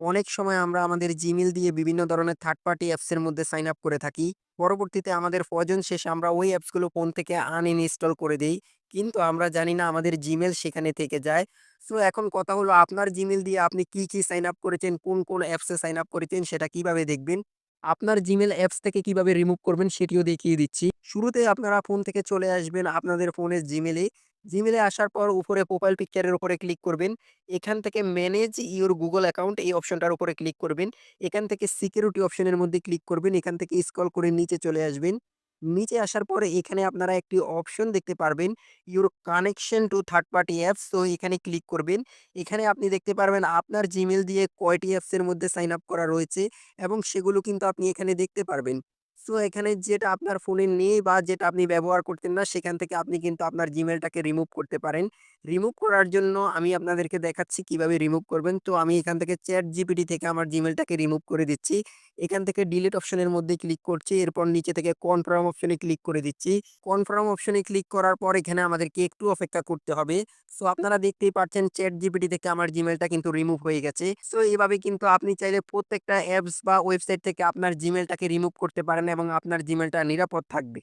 অনেক সময় আমরা আমাদের জিমেইল দিয়ে বিভিন্ন ধরনের থার্ড পার্টি অ্যাপসের মধ্যে সাইন আপ করে থাকি। পরবর্তীতে আমাদের প্রয়োজন শেষে আমরা ওই অ্যাপসগুলো ফোন থেকে আনইনস্টল করে দেই। কিন্তু আমরা জানি না আমাদের জিমেইল সেখানে থেকে যায়। সো এখন কথা হলো আপনার জিমেইল দিয়ে আপনি কি সাইন আপ করেছেন, কোন অ্যাপসে সাইন আপ করেছেন সেটা কিভাবে দেখবেন? আপনার জিমেইল অ্যাপস থেকে কিভাবে রিমুভ করবেন সেটিও দেখিয়ে দিচ্ছি। শুরুতে আপনারা ফোন থেকে চলে আসবেন আপনাদের ফোনের জিমেইলে। জিমেইলে আসার পর উপরে প্রোফাইল পিকচারের উপরে ক্লিক করবেন। এখান থেকে ম্যানেজ ইউর গুগল অ্যাকাউন্ট এই অপশনটার উপরে ক্লিক করবেন। এখান থেকে সিকিউরিটি অপশনের মধ্যে ক্লিক করবেন। এখান থেকে স্ক্রল করে নিচে চলে আসবেন। নিচে আসার পরে এখানে আপনারা একটি অপশন দেখতে পারবেন your connection to third party apps. তো এখানে ক্লিক করবেন। এখানে আপনি দেখতে পারবেন আপনার জিমেইল দিয়ে কয়টি অ্যাপসের মধ্যে সাইন আপ করা রয়েছে এবং সেগুলো কিন্তু আপনি এখানে দেখতে পারবেন। সো এখানে যেটা আপনার ফোনে নেই বা যেটা আপনি ব্যবহার করতেন না সেখান থেকে আপনি কিন্তু আপনার জিমেইলটাকে রিমুভ করতে পারেন। রিমুভ করার জন্য আমি আপনাদেরকে দেখাচ্ছি কিভাবে রিমুভ করবেন। তো আমি এখান থেকে ChatGPT থেকে আমার জিমেইলটাকে রিমুভ করে দিচ্ছি। এখান থেকে ডিলিট অপশনের মধ্যে ক্লিক করছি। এরপর নিচে থেকে কনফার্ম অপশনে ক্লিক করে দিচ্ছি। কনফার্ম অপশনে ক্লিক করার পর এখানে আমাদেরকে একটু অপেক্ষা করতে হবে। সো আপনারা দেখতেই পাচ্ছেন ChatGPT থেকে আমার জিমেইলটা কিন্তু রিমুভ হয়ে গেছে। সো এভাবে কিন্তু আপনি চাইলে প্রত্যেকটা অ্যাপস বা ওয়েবসাইট থেকে আপনার জিমেইলটাকে রিমুভ করতে পারেন এবং আপনার জিমেইলটা নিরাপদ থাকবে।